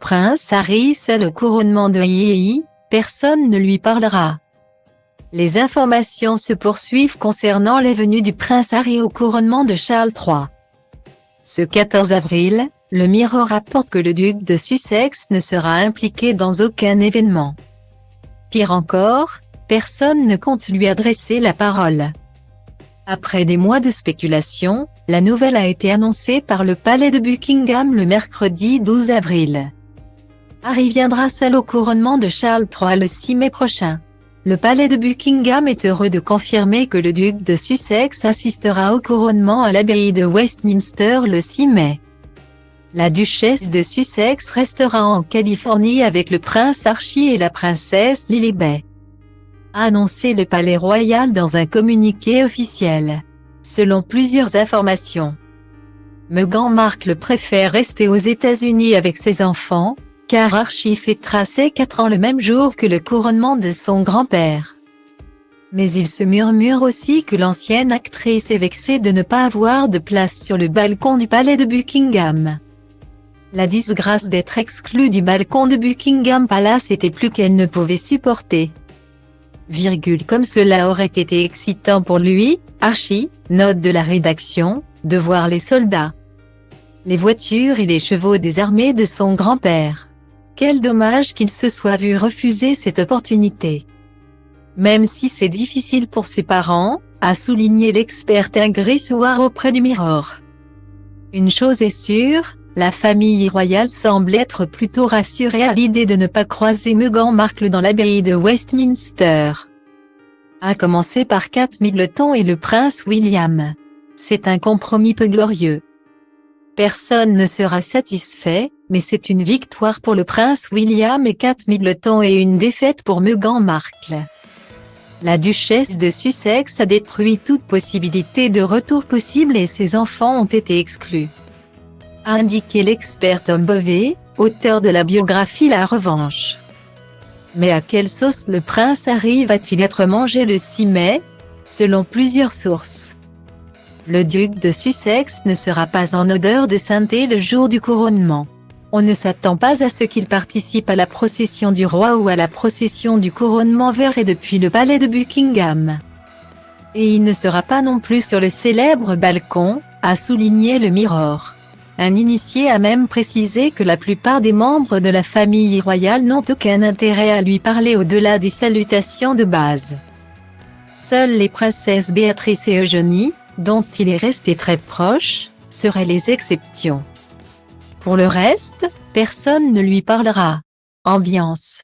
prince Harry seul au couronnement de Hiei, personne ne lui parlera. Les informations se poursuivent concernant les venues du prince Harry au couronnement de Charles III. Ce 14 avril, le Mirror rapporte que le duc de Sussex ne sera impliqué dans aucun événement. Pire encore, personne ne compte lui adresser la parole. Après des mois de spéculation, la nouvelle a été annoncée par le palais de Buckingham le mercredi 12 avril. Harry viendra seul au couronnement de Charles III le 6 mai prochain. Le palais de Buckingham est heureux de confirmer que le duc de Sussex assistera au couronnement à l'abbaye de Westminster le 6 mai. La duchesse de Sussex restera en Californie avec le prince Archie et la princesse Lilibet, a annoncé le palais royal dans un communiqué officiel. Selon plusieurs informations, Meghan Markle préfère rester aux États-Unis avec ses enfants, car Archie fêtera ses 4 ans le même jour que le couronnement de son grand-père. Mais il se murmure aussi que l'ancienne actrice est vexée de ne pas avoir de place sur le balcon du palais de Buckingham. La disgrâce d'être exclue du balcon de Buckingham Palace était plus qu'elle ne pouvait supporter. Comme cela aurait été excitant pour lui, Archie, note de la rédaction, de voir les soldats, les voitures et les chevaux des armées de son grand-père. Quel dommage qu'il se soit vu refuser cette opportunité. Même si c'est difficile pour ses parents, a souligné l'experte Ingrid Seward auprès du Mirror. Une chose est sûre, la famille royale semble être plutôt rassurée à l'idée de ne pas croiser Meghan Markle dans l'abbaye de Westminster. À commencer par Kate Middleton et le prince William. C'est un compromis peu glorieux. Personne ne sera satisfait, mais c'est une victoire pour le prince William et Kate Middleton et une défaite pour Meghan Markle. La duchesse de Sussex a détruit toute possibilité de retour possible et ses enfants ont été exclus, a indiqué l'expert Tom Bovey, auteur de la biographie La Revanche. Mais à quelle sauce le prince Harry va-t-il être mangé le 6 mai? Selon plusieurs sources, le duc de Sussex ne sera pas en odeur de sainteté le jour du couronnement. On ne s'attend pas à ce qu'il participe à la procession du roi ou à la procession du couronnement vers et depuis le palais de Buckingham. Et il ne sera pas non plus sur le célèbre balcon, a souligné le Mirror. Un initié a même précisé que la plupart des membres de la famille royale n'ont aucun intérêt à lui parler au-delà des salutations de base. Seules les princesses Béatrice et Eugénie, dont il est resté très proche, seraient les exceptions. Pour le reste, personne ne lui parlera. Ambiance.